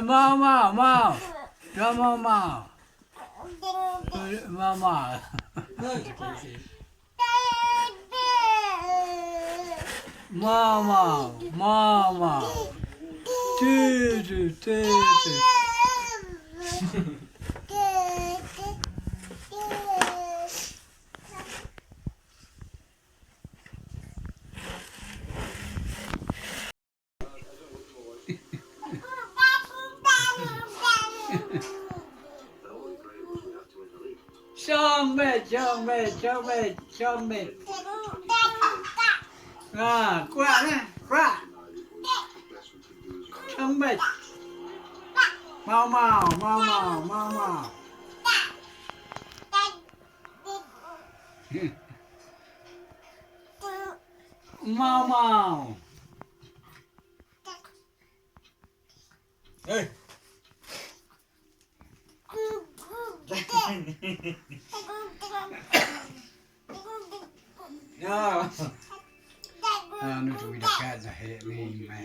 mau mau mau cho mau mau mau mau mau mau mau mau tu tu tu tu xong về xong về xong về xong về à qua nè qua xong về mau mau mau mau mau mau mau mau Ê. no nó chui đặt cái là hệ mình mà